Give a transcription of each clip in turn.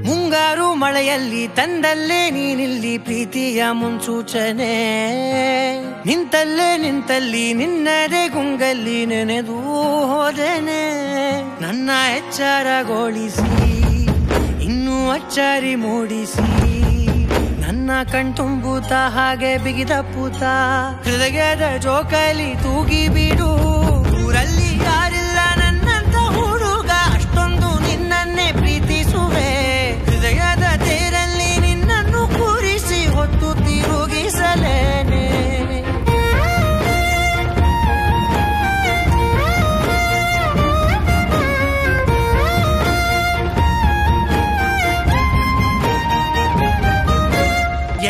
ಮುಂಗಾರು ಮಳೆಯಲ್ಲಿ ತಂದಲ್ಲೇ ನೀನಿಲ್ಲಿ ಪ್ರೀತಿಯ ಮುನ್ಸೂಚನೆ, ನಿಂತಲ್ಲಿ ನಿನ್ನದೇ ಗುಂಗಲ್ಲಿ ನೆನೆದು ಹೋದೆನೆ. ನನ್ನ ಎಚ್ಚರಗೊಳಿಸಿ ಇನ್ನೂ ಅಚ್ಚರಿ ಮೂಡಿಸಿ, ನನ್ನ ಕಣ್ತುಂಬುತ್ತ ಹಾಗೆ ಬಿಗಿದ ಪೂತ ಹೃದಯದ ಜೋಕಾಲಿ ತೂಗಿ ಬಿಡು. ಊರಲ್ಲಿ ಯಾರಿಲ್ಲ ನನ್ನಂತ ಹುಡುಗ, ಅಷ್ಟೊಂದು ನಿನ್ನನ್ನೇ ಪ್ರೀತಿಸುವೆ. ಹೃದಯದ ತೇರಲ್ಲಿ ನಿನ್ನನ್ನು ಕೂರಿಸಿ ಹೊತ್ತು ತಿರುಗಿಸಲೇನೆ.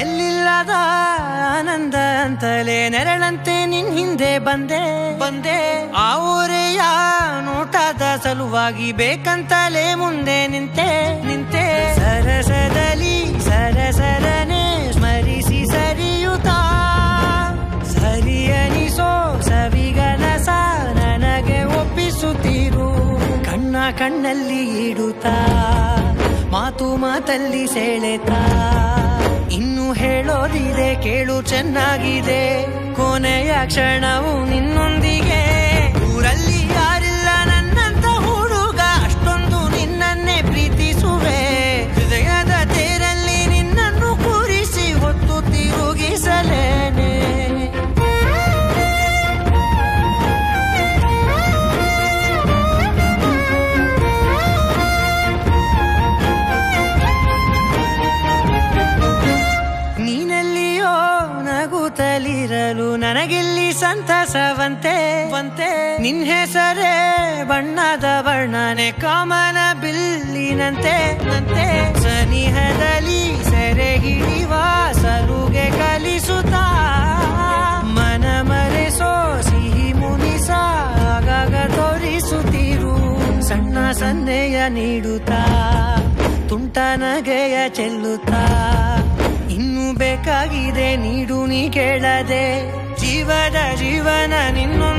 ಎಲ್ಲಿಲ್ಲದ ಆನಂದ ಅಂತಲೇ ನೆರಳಂತೆ ನಿನ್ ಹಿಂದೆ ಬಂದೆ. ಆ ಊರೆಯ ನೋಟದ ಸಲುವಾಗಿ ಬೇಕಂತಲೇ ಮುಂದೆ ನಿಂತೆ. ಸರಸದಲ್ಲಿ ಸರಸರನೆ ಸ್ಮರಿಸಿ ಸರಿಯುತ್ತಾ, ಸರಿಯನಿಸೋ ಸವಿಗನಸ ನನಗೆ ಒಪ್ಪಿಸುತ್ತೀರು. ಕಣ್ಣಲ್ಲಿ ಇಡುತ್ತಾ, ಮಾತಲ್ಲಿ ಸೆಳೆತಾ, ಇನ್ನು ಹೇಳೋದಿದೆ ಕೇಳು ಚೆನ್ನಾಗಿದೆ. ಕೊನೆಯ ಕ್ಷಣವು ನಿನ್ನೊಂದಿಗೆ. ಊರಲ್ಲಿ ಯಾರಿಲ್ಲ ನನ್ನಂತ ಹುಡುಗ, ಅಷ್ಟೊಂದು ನಿನ್ನನ್ನೇ ಪ್ರೀತಿಸುವೆ. ಹೃದಯದ ತೇರಲ್ಲಿ ನಿನ್ನನ್ನು ಕೂರಿಸಿ ಹೊತ್ತು ತಿರುಗಿಸಲೇನೆ. ನೀನೆಲ್ಲಿಯೋ ನಗುತ್ತಲಿರಲು ನನಗಿಲ್ಲಿ ಸಂತಸವಂತೆ. ನಿನ್ ಹೆಸರೇ ಬಣ್ಣದ ವರ್ಣನೆ ಕಾಮನ ಬಿಲ್ಲಿನಂತೆ. ಸನಿಹದಲ್ಲಿ ಸೆರೆ ಹಿಡಿಯುವ ಸಲುಗೆ ಕಲಿಸುತ್ತಾ, ಮನ ಮರೆಸೋ ಸಿಹಿ ಮುನಿಸ ಆಗಾಗ ತೋರಿಸುತ್ತೀರು. ಸಣ್ಣ ಸನ್ನೆಯ ನೀಡುತ್ತಾ, ತುಂಟ ನಗೆಯ ಚೆಲ್ಲುತ್ತಾ, ಇನ್ನೂ ಬೇಕಾಗಿದೆ ನೀಡು ನೀ ಕೇಳದೆ. ಜೀವನ ನಿನ್ನೊಂದು